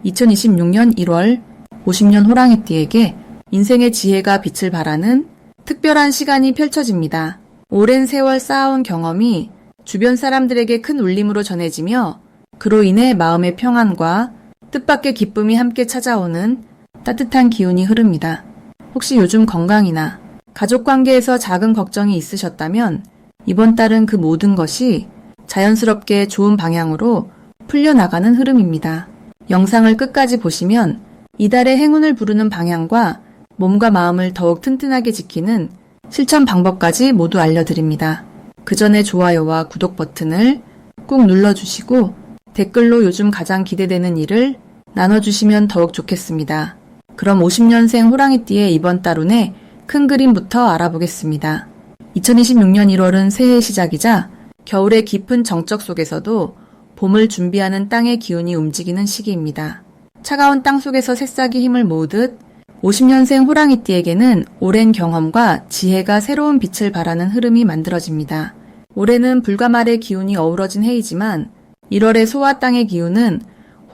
2026년 1월 50년 호랑이띠에게 인생의 지혜가 빛을 발하는 특별한 시간이 펼쳐집니다. 오랜 세월 쌓아온 경험이 주변 사람들에게 큰 울림으로 전해지며 그로 인해 마음의 평안과 뜻밖의 기쁨이 함께 찾아오는 따뜻한 기운이 흐릅니다. 혹시 요즘 건강이나 가족 관계에서 작은 걱정이 있으셨다면 이번 달은 그 모든 것이 자연스럽게 좋은 방향으로 풀려나가는 흐름입니다. 영상을 끝까지 보시면 이달의 행운을 부르는 방향과 몸과 마음을 더욱 튼튼하게 지키는 실천 방법까지 모두 알려드립니다. 그 전에 좋아요와 구독 버튼을 꾹 눌러주시고 댓글로 요즘 가장 기대되는 일을 나눠주시면 더욱 좋겠습니다. 그럼 50년생 호랑이띠의 이번 달 운의 큰 그림부터 알아보겠습니다. 2026년 1월은 새해의 시작이자 겨울의 깊은 정적 속에서도 봄을 준비하는 땅의 기운이 움직이는 시기입니다. 차가운 땅 속에서 새싹이 힘을 모으듯 50년생 호랑이띠에게는 오랜 경험과 지혜가 새로운 빛을 발하는 흐름이 만들어집니다. 올해는 불과 말의 기운이 어우러진 해이지만 1월의 소와 땅의 기운은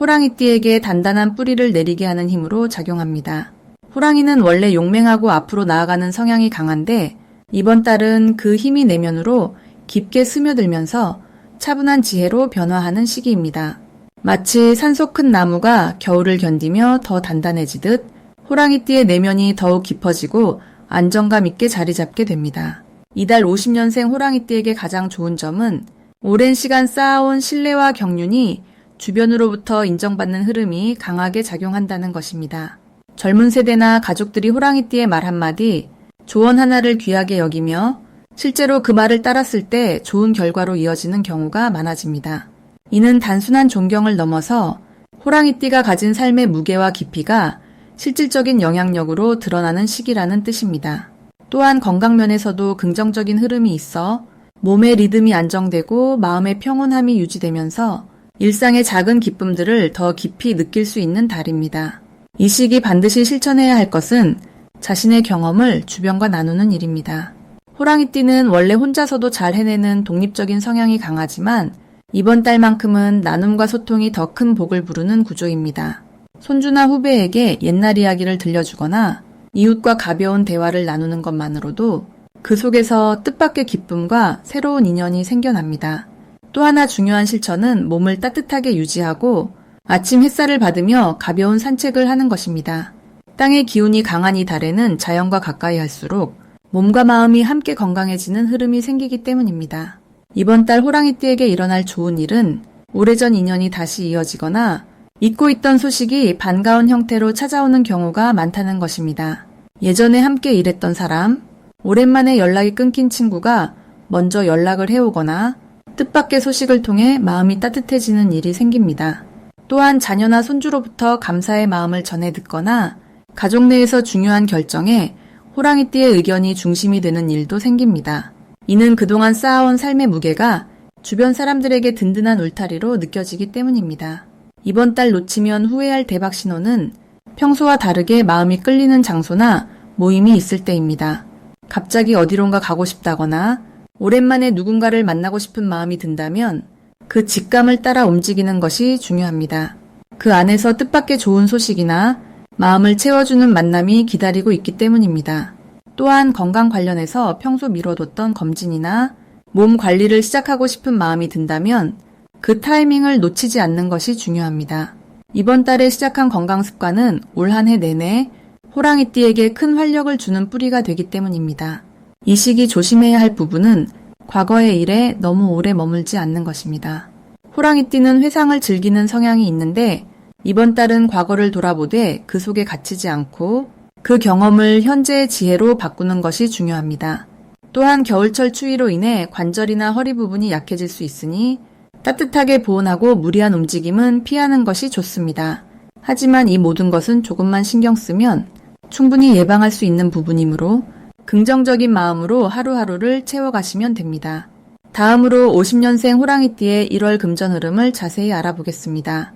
호랑이띠에게 단단한 뿌리를 내리게 하는 힘으로 작용합니다. 호랑이는 원래 용맹하고 앞으로 나아가는 성향이 강한데 이번 달은 그 힘이 내면으로 깊게 스며들면서 차분한 지혜로 변화하는 시기입니다. 마치 산속 큰 나무가 겨울을 견디며 더 단단해지듯 호랑이띠의 내면이 더욱 깊어지고 안정감 있게 자리 잡게 됩니다. 이달 50년생 호랑이띠에게 가장 좋은 점은 오랜 시간 쌓아온 신뢰와 경륜이 주변으로부터 인정받는 흐름이 강하게 작용한다는 것입니다. 젊은 세대나 가족들이 호랑이띠의 말 한마디, 조언 하나를 귀하게 여기며 실제로 그 말을 따랐을 때 좋은 결과로 이어지는 경우가 많아집니다. 이는 단순한 존경을 넘어서 호랑이띠가 가진 삶의 무게와 깊이가 실질적인 영향력으로 드러나는 시기라는 뜻입니다. 또한 건강면에서도 긍정적인 흐름이 있어 몸의 리듬이 안정되고 마음의 평온함이 유지되면서 일상의 작은 기쁨들을 더 깊이 느낄 수 있는 달입니다. 이 시기 반드시 실천해야 할 것은 자신의 경험을 주변과 나누는 일입니다. 호랑이띠는 원래 혼자서도 잘 해내는 독립적인 성향이 강하지만 이번 달만큼은 나눔과 소통이 더 큰 복을 부르는 구조입니다. 손주나 후배에게 옛날 이야기를 들려주거나 이웃과 가벼운 대화를 나누는 것만으로도 그 속에서 뜻밖의 기쁨과 새로운 인연이 생겨납니다. 또 하나 중요한 실천은 몸을 따뜻하게 유지하고 아침 햇살을 받으며 가벼운 산책을 하는 것입니다. 땅의 기운이 강한 이 달에는 자연과 가까이 할수록 몸과 마음이 함께 건강해지는 흐름이 생기기 때문입니다. 이번 달 호랑이띠에게 일어날 좋은 일은 오래전 인연이 다시 이어지거나 잊고 있던 소식이 반가운 형태로 찾아오는 경우가 많다는 것입니다. 예전에 함께 일했던 사람, 오랜만에 연락이 끊긴 친구가 먼저 연락을 해오거나 뜻밖의 소식을 통해 마음이 따뜻해지는 일이 생깁니다. 또한 자녀나 손주로부터 감사의 마음을 전해 듣거나 가족 내에서 중요한 결정에 호랑이띠의 의견이 중심이 되는 일도 생깁니다. 이는 그동안 쌓아온 삶의 무게가 주변 사람들에게 든든한 울타리로 느껴지기 때문입니다. 이번 달 놓치면 후회할 대박 신호는 평소와 다르게 마음이 끌리는 장소나 모임이 있을 때입니다. 갑자기 어디론가 가고 싶다거나 오랜만에 누군가를 만나고 싶은 마음이 든다면 그 직감을 따라 움직이는 것이 중요합니다. 그 안에서 뜻밖의 좋은 소식이나 마음을 채워주는 만남이 기다리고 있기 때문입니다. 또한 건강 관련해서 평소 미뤄뒀던 검진이나 몸 관리를 시작하고 싶은 마음이 든다면 그 타이밍을 놓치지 않는 것이 중요합니다. 이번 달에 시작한 건강 습관은 올 한 해 내내 호랑이띠에게 큰 활력을 주는 뿌리가 되기 때문입니다. 이 시기 조심해야 할 부분은 과거의 일에 너무 오래 머물지 않는 것입니다. 호랑이띠는 회상을 즐기는 성향이 있는데 이번 달은 과거를 돌아보되 그 속에 갇히지 않고 그 경험을 현재의 지혜로 바꾸는 것이 중요합니다. 또한 겨울철 추위로 인해 관절이나 허리 부분이 약해질 수 있으니 따뜻하게 보온하고 무리한 움직임은 피하는 것이 좋습니다. 하지만 이 모든 것은 조금만 신경 쓰면 충분히 예방할 수 있는 부분이므로 긍정적인 마음으로 하루하루를 채워가시면 됩니다. 다음으로 50년생 호랑이띠의 1월 금전 흐름을 자세히 알아보겠습니다.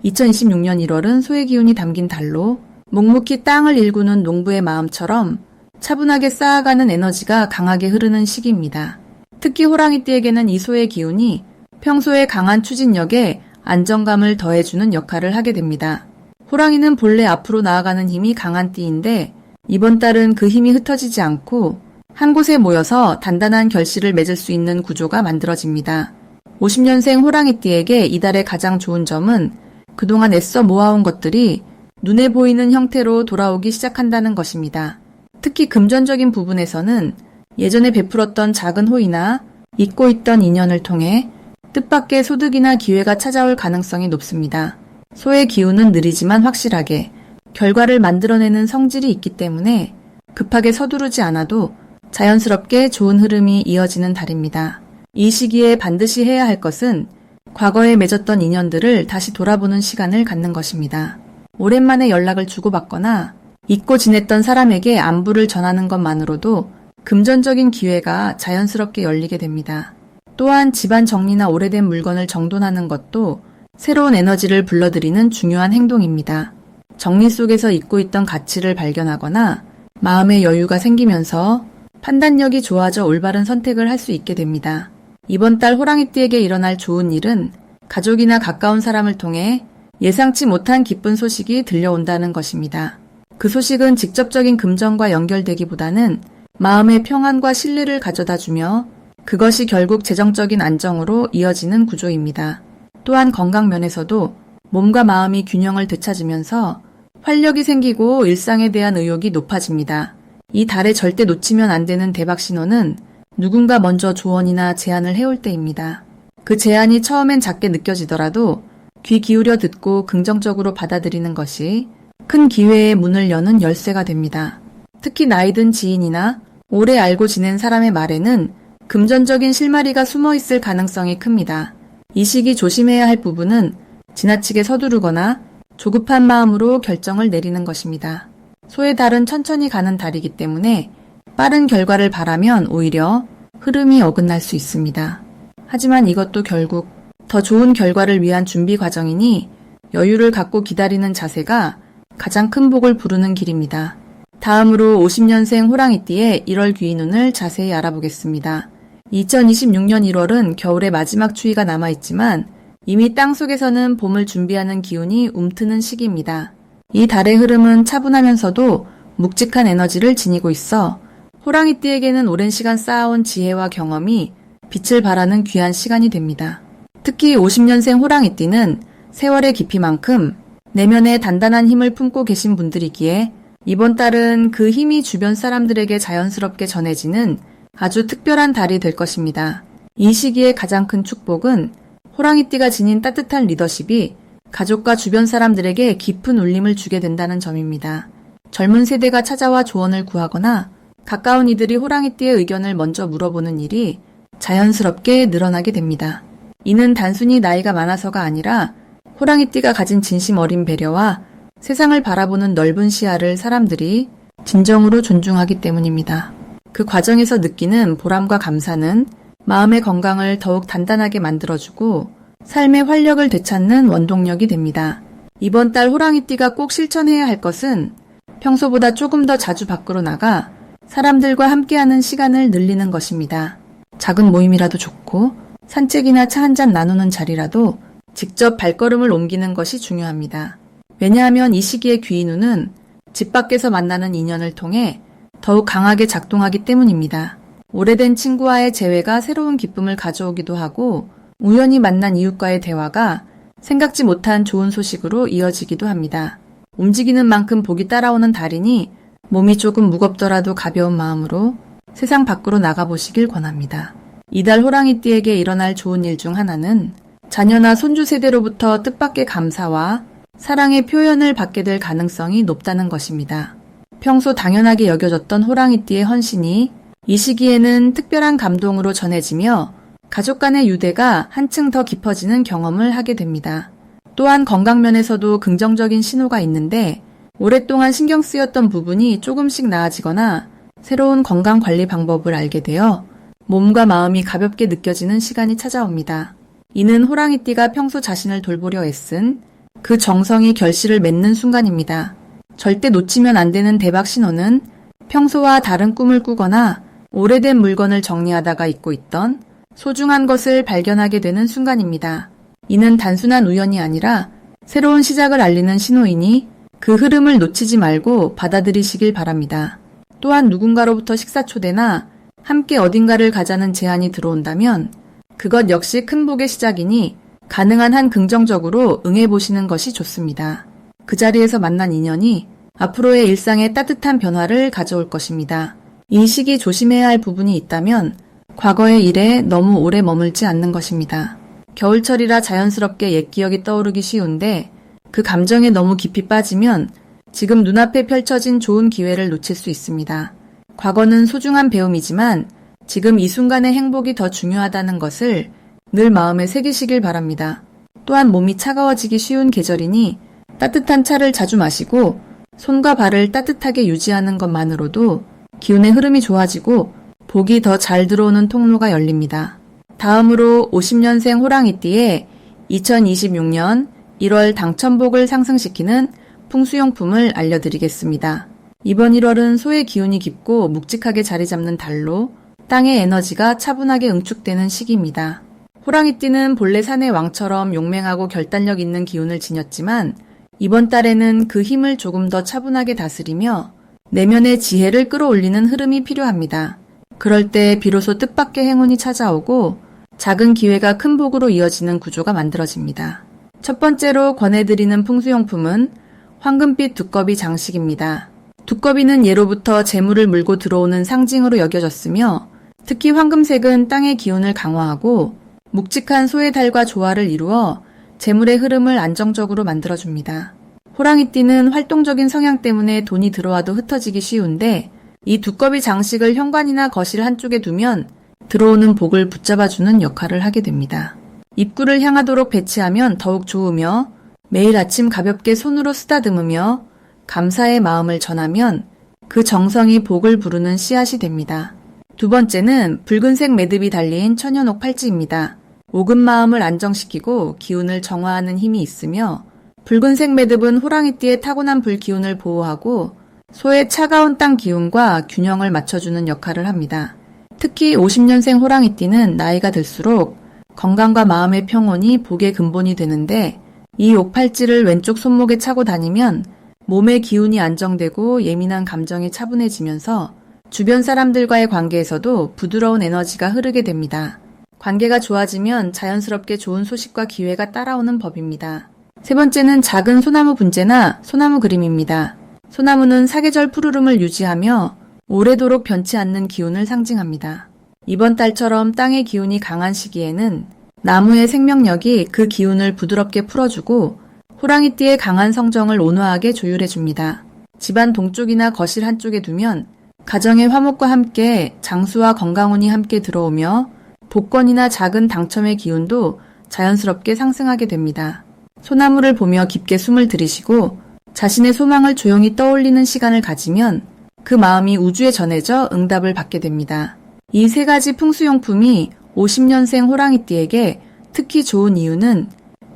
2026년 1월은 소의 기운이 담긴 달로 묵묵히 땅을 일구는 농부의 마음처럼 차분하게 쌓아가는 에너지가 강하게 흐르는 시기입니다. 특히 호랑이띠에게는 이 소의 기운이 평소에 강한 추진력에 안정감을 더해주는 역할을 하게 됩니다. 호랑이는 본래 앞으로 나아가는 힘이 강한 띠인데 이번 달은 그 힘이 흩어지지 않고 한 곳에 모여서 단단한 결실을 맺을 수 있는 구조가 만들어집니다. 50년생 호랑이띠에게 이달의 가장 좋은 점은 그동안 애써 모아온 것들이 눈에 보이는 형태로 돌아오기 시작한다는 것입니다. 특히 금전적인 부분에서는 예전에 베풀었던 작은 호의나 잊고 있던 인연을 통해 뜻밖의 소득이나 기회가 찾아올 가능성이 높습니다. 소의 기운은 느리지만 확실하게 결과를 만들어내는 성질이 있기 때문에 급하게 서두르지 않아도 자연스럽게 좋은 흐름이 이어지는 달입니다. 이 시기에 반드시 해야 할 것은 과거에 맺었던 인연들을 다시 돌아보는 시간을 갖는 것입니다. 오랜만에 연락을 주고받거나 잊고 지냈던 사람에게 안부를 전하는 것만으로도 금전적인 기회가 자연스럽게 열리게 됩니다. 또한 집안 정리나 오래된 물건을 정돈하는 것도 새로운 에너지를 불러들이는 중요한 행동입니다. 정리 속에서 잊고 있던 가치를 발견하거나 마음의 여유가 생기면서 판단력이 좋아져 올바른 선택을 할 수 있게 됩니다. 이번 달 호랑이띠에게 일어날 좋은 일은 가족이나 가까운 사람을 통해 예상치 못한 기쁜 소식이 들려온다는 것입니다. 그 소식은 직접적인 금전과 연결되기보다는 마음의 평안과 신뢰를 가져다주며 그것이 결국 재정적인 안정으로 이어지는 구조입니다. 또한 건강 면에서도 몸과 마음이 균형을 되찾으면서 활력이 생기고 일상에 대한 의욕이 높아집니다. 이 달에 절대 놓치면 안 되는 대박 신호는 누군가 먼저 조언이나 제안을 해올 때입니다. 그 제안이 처음엔 작게 느껴지더라도 귀 기울여 듣고 긍정적으로 받아들이는 것이 큰 기회의 문을 여는 열쇠가 됩니다. 특히 나이 든 지인이나 오래 알고 지낸 사람의 말에는 금전적인 실마리가 숨어 있을 가능성이 큽니다. 이 시기 조심해야 할 부분은 지나치게 서두르거나 조급한 마음으로 결정을 내리는 것입니다. 소의 달은 천천히 가는 달이기 때문에 빠른 결과를 바라면 오히려 흐름이 어긋날 수 있습니다. 하지만 이것도 결국 더 좋은 결과를 위한 준비 과정이니 여유를 갖고 기다리는 자세가 가장 큰 복을 부르는 길입니다. 다음으로 50년생 호랑이띠의 1월 귀인운을 자세히 알아보겠습니다. 2026년 1월은 겨울의 마지막 추위가 남아있지만 이미 땅속에서는 봄을 준비하는 기운이 움트는 시기입니다. 이 달의 흐름은 차분하면서도 묵직한 에너지를 지니고 있어 호랑이띠에게는 오랜 시간 쌓아온 지혜와 경험이 빛을 발하는 귀한 시간이 됩니다. 특히 50년생 호랑이띠는 세월의 깊이만큼 내면에 단단한 힘을 품고 계신 분들이기에 이번 달은 그 힘이 주변 사람들에게 자연스럽게 전해지는 아주 특별한 달이 될 것입니다. 이 시기의 가장 큰 축복은 호랑이띠가 지닌 따뜻한 리더십이 가족과 주변 사람들에게 깊은 울림을 주게 된다는 점입니다. 젊은 세대가 찾아와 조언을 구하거나 가까운 이들이 호랑이띠의 의견을 먼저 물어보는 일이 자연스럽게 늘어나게 됩니다. 이는 단순히 나이가 많아서가 아니라 호랑이띠가 가진 진심 어린 배려와 세상을 바라보는 넓은 시야를 사람들이 진정으로 존중하기 때문입니다. 그 과정에서 느끼는 보람과 감사는 마음의 건강을 더욱 단단하게 만들어주고 삶의 활력을 되찾는 원동력이 됩니다. 이번 달 호랑이띠가 꼭 실천해야 할 것은 평소보다 조금 더 자주 밖으로 나가 사람들과 함께하는 시간을 늘리는 것입니다. 작은 모임이라도 좋고 산책이나 차 한잔 나누는 자리라도 직접 발걸음을 옮기는 것이 중요합니다. 왜냐하면 이 시기의 귀인운은 집 밖에서 만나는 인연을 통해 더욱 강하게 작동하기 때문입니다. 오래된 친구와의 재회가 새로운 기쁨을 가져오기도 하고 우연히 만난 이웃과의 대화가 생각지 못한 좋은 소식으로 이어지기도 합니다. 움직이는 만큼 복이 따라오는 달이니 몸이 조금 무겁더라도 가벼운 마음으로 세상 밖으로 나가보시길 권합니다. 이달 호랑이띠에게 일어날 좋은 일 중 하나는 자녀나 손주 세대로부터 뜻밖의 감사와 사랑의 표현을 받게 될 가능성이 높다는 것입니다. 평소 당연하게 여겨졌던 호랑이띠의 헌신이 이 시기에는 특별한 감동으로 전해지며 가족 간의 유대가 한층 더 깊어지는 경험을 하게 됩니다. 또한 건강면에서도 긍정적인 신호가 있는데 오랫동안 신경 쓰였던 부분이 조금씩 나아지거나 새로운 건강관리 방법을 알게 되어 몸과 마음이 가볍게 느껴지는 시간이 찾아옵니다. 이는 호랑이띠가 평소 자신을 돌보려 애쓴 그 정성이 결실을 맺는 순간입니다. 절대 놓치면 안 되는 대박 신호는 평소와 다른 꿈을 꾸거나 오래된 물건을 정리하다가 잊고 있던 소중한 것을 발견하게 되는 순간입니다. 이는 단순한 우연이 아니라 새로운 시작을 알리는 신호이니 그 흐름을 놓치지 말고 받아들이시길 바랍니다. 또한 누군가로부터 식사 초대나 함께 어딘가를 가자는 제안이 들어온다면 그것 역시 큰 복의 시작이니 가능한 한 긍정적으로 응해보시는 것이 좋습니다. 그 자리에서 만난 인연이 앞으로의 일상에 따뜻한 변화를 가져올 것입니다. 이 시기 조심해야 할 부분이 있다면 과거의 일에 너무 오래 머물지 않는 것입니다. 겨울철이라 자연스럽게 옛 기억이 떠오르기 쉬운데 그 감정에 너무 깊이 빠지면 지금 눈앞에 펼쳐진 좋은 기회를 놓칠 수 있습니다. 과거는 소중한 배움이지만 지금 이 순간의 행복이 더 중요하다는 것을 늘 마음에 새기시길 바랍니다. 또한 몸이 차가워지기 쉬운 계절이니 따뜻한 차를 자주 마시고 손과 발을 따뜻하게 유지하는 것만으로도 기운의 흐름이 좋아지고 복이 더 잘 들어오는 통로가 열립니다. 다음으로 50년생 호랑이띠의 2026년 1월 당첨복을 상승시키는 풍수용품을 알려드리겠습니다. 이번 1월은 소의 기운이 깊고 묵직하게 자리 잡는 달로 땅의 에너지가 차분하게 응축되는 시기입니다. 호랑이띠는 본래 산의 왕처럼 용맹하고 결단력 있는 기운을 지녔지만 이번 달에는 그 힘을 조금 더 차분하게 다스리며 내면의 지혜를 끌어올리는 흐름이 필요합니다. 그럴 때 비로소 뜻밖의 행운이 찾아오고 작은 기회가 큰 복으로 이어지는 구조가 만들어집니다. 첫 번째로 권해드리는 풍수용품은 황금빛 두꺼비 장식입니다. 두꺼비는 예로부터 재물을 물고 들어오는 상징으로 여겨졌으며 특히 황금색은 땅의 기운을 강화하고 묵직한 소의 달과 조화를 이루어 재물의 흐름을 안정적으로 만들어줍니다. 호랑이띠는 활동적인 성향 때문에 돈이 들어와도 흩어지기 쉬운데 이 두꺼비 장식을 현관이나 거실 한쪽에 두면 들어오는 복을 붙잡아주는 역할을 하게 됩니다. 입구를 향하도록 배치하면 더욱 좋으며 매일 아침 가볍게 손으로 쓰다듬으며 감사의 마음을 전하면 그 정성이 복을 부르는 씨앗이 됩니다. 두 번째는 붉은색 매듭이 달린 천연옥 팔찌입니다. 옥은 마음을 안정시키고 기운을 정화하는 힘이 있으며 붉은색 매듭은 호랑이띠의 타고난 불기운을 보호하고 소의 차가운 땅 기운과 균형을 맞춰주는 역할을 합니다. 특히 50년생 호랑이띠는 나이가 들수록 건강과 마음의 평온이 복의 근본이 되는데 이 옥팔찌를 왼쪽 손목에 차고 다니면 몸의 기운이 안정되고 예민한 감정이 차분해지면서 주변 사람들과의 관계에서도 부드러운 에너지가 흐르게 됩니다. 관계가 좋아지면 자연스럽게 좋은 소식과 기회가 따라오는 법입니다. 세 번째는 작은 소나무 분재나 소나무 그림입니다. 소나무는 사계절 푸르름을 유지하며 오래도록 변치 않는 기운을 상징합니다. 이번 달처럼 땅의 기운이 강한 시기에는 나무의 생명력이 그 기운을 부드럽게 풀어주고 호랑이띠의 강한 성정을 온화하게 조율해줍니다. 집안 동쪽이나 거실 한쪽에 두면 가정의 화목과 함께 장수와 건강운이 함께 들어오며 복권이나 작은 당첨의 기운도 자연스럽게 상승하게 됩니다. 소나무를 보며 깊게 숨을 들이쉬고 자신의 소망을 조용히 떠올리는 시간을 가지면 그 마음이 우주에 전해져 응답을 받게 됩니다. 이 세 가지 풍수용품이 50년생 호랑이띠에게 특히 좋은 이유는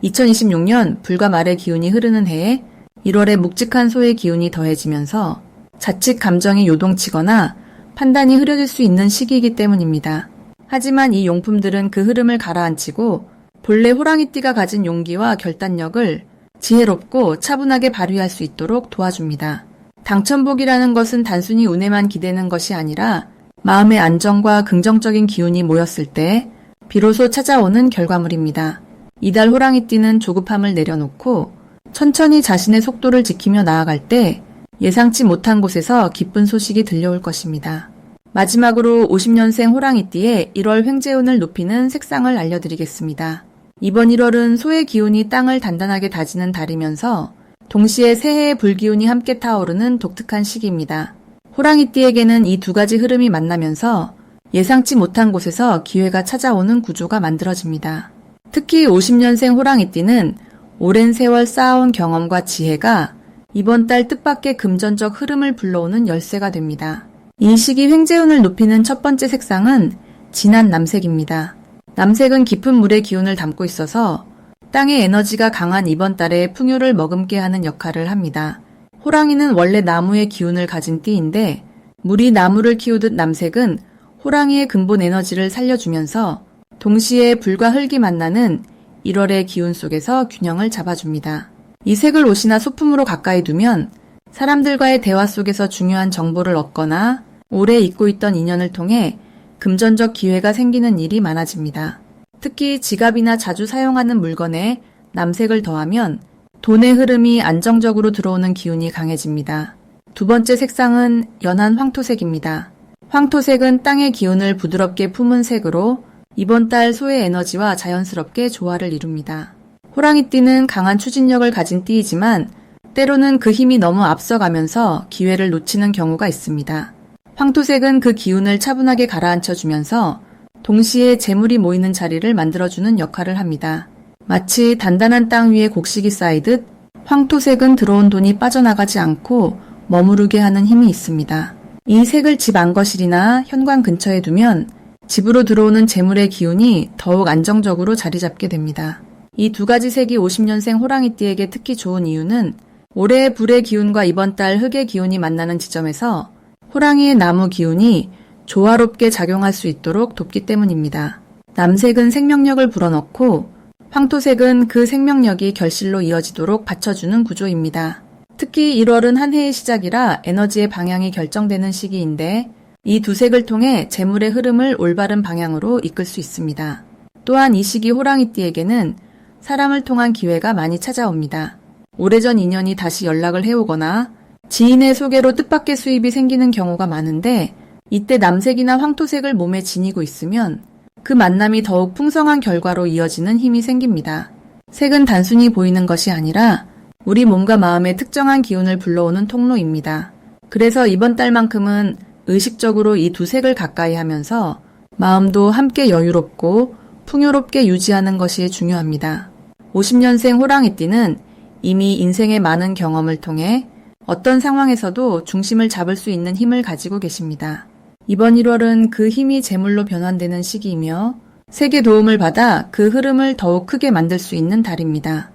2026년 불과 말의 기운이 흐르는 해에 1월에 묵직한 소의 기운이 더해지면서 자칫 감정이 요동치거나 판단이 흐려질 수 있는 시기이기 때문입니다. 하지만 이 용품들은 그 흐름을 가라앉히고 본래 호랑이띠가 가진 용기와 결단력을 지혜롭고 차분하게 발휘할 수 있도록 도와줍니다. 당첨복이라는 것은 단순히 운에만 기대는 것이 아니라 마음의 안정과 긍정적인 기운이 모였을 때 비로소 찾아오는 결과물입니다. 이달 호랑이띠는 조급함을 내려놓고 천천히 자신의 속도를 지키며 나아갈 때 예상치 못한 곳에서 기쁜 소식이 들려올 것입니다. 마지막으로 50년생 호랑이띠의 1월 횡재운을 높이는 색상을 알려드리겠습니다. 이번 1월은 소의 기운이 땅을 단단하게 다지는 달이면서 동시에 새해의 불기운이 함께 타오르는 독특한 시기입니다. 호랑이띠에게는 이 두 가지 흐름이 만나면서 예상치 못한 곳에서 기회가 찾아오는 구조가 만들어집니다. 특히 50년생 호랑이띠는 오랜 세월 쌓아온 경험과 지혜가 이번 달 뜻밖의 금전적 흐름을 불러오는 열쇠가 됩니다. 이 시기 횡재운을 높이는 첫 번째 색상은 진한 남색입니다. 남색은 깊은 물의 기운을 담고 있어서 땅의 에너지가 강한 이번 달에 풍요를 머금게 하는 역할을 합니다. 호랑이는 원래 나무의 기운을 가진 띠인데 물이 나무를 키우듯 남색은 호랑이의 근본 에너지를 살려주면서 동시에 불과 흙이 만나는 1월의 기운 속에서 균형을 잡아줍니다. 이 색을 옷이나 소품으로 가까이 두면 사람들과의 대화 속에서 중요한 정보를 얻거나 오래 잊고 있던 인연을 통해 금전적 기회가 생기는 일이 많아집니다. 특히 지갑이나 자주 사용하는 물건에 남색을 더하면 돈의 흐름이 안정적으로 들어오는 기운이 강해집니다. 두 번째 색상은 연한 황토색입니다. 황토색은 땅의 기운을 부드럽게 품은 색으로 이번 달 소의 에너지와 자연스럽게 조화를 이룹니다. 호랑이띠는 강한 추진력을 가진 띠이지만 때로는 그 힘이 너무 앞서가면서 기회를 놓치는 경우가 있습니다. 황토색은 그 기운을 차분하게 가라앉혀주면서 동시에 재물이 모이는 자리를 만들어주는 역할을 합니다. 마치 단단한 땅 위에 곡식이 쌓이듯 황토색은 들어온 돈이 빠져나가지 않고 머무르게 하는 힘이 있습니다. 이 색을 집 안거실이나 현관 근처에 두면 집으로 들어오는 재물의 기운이 더욱 안정적으로 자리 잡게 됩니다. 이 두 가지 색이 50년생 호랑이띠에게 특히 좋은 이유는 올해의 불의 기운과 이번 달 흑의 기운이 만나는 지점에서 호랑이의 나무 기운이 조화롭게 작용할 수 있도록 돕기 때문입니다. 남색은 생명력을 불어넣고 황토색은 그 생명력이 결실로 이어지도록 받쳐주는 구조입니다. 특히 1월은 한 해의 시작이라 에너지의 방향이 결정되는 시기인데 이 두 색을 통해 재물의 흐름을 올바른 방향으로 이끌 수 있습니다. 또한 이 시기 호랑이띠에게는 사람을 통한 기회가 많이 찾아옵니다. 오래전 인연이 다시 연락을 해오거나 지인의 소개로 뜻밖의 수입이 생기는 경우가 많은데 이때 남색이나 황토색을 몸에 지니고 있으면 그 만남이 더욱 풍성한 결과로 이어지는 힘이 생깁니다. 색은 단순히 보이는 것이 아니라 우리 몸과 마음의 특정한 기운을 불러오는 통로입니다. 그래서 이번 달만큼은 의식적으로 이 두 색을 가까이 하면서 마음도 함께 여유롭고 풍요롭게 유지하는 것이 중요합니다. 50년생 호랑이띠는 이미 인생의 많은 경험을 통해 어떤 상황에서도 중심을 잡을 수 있는 힘을 가지고 계십니다. 이번 1월은 그 힘이 재물로 변환되는 시기이며 색의 도움을 받아 그 흐름을 더욱 크게 만들 수 있는 달입니다.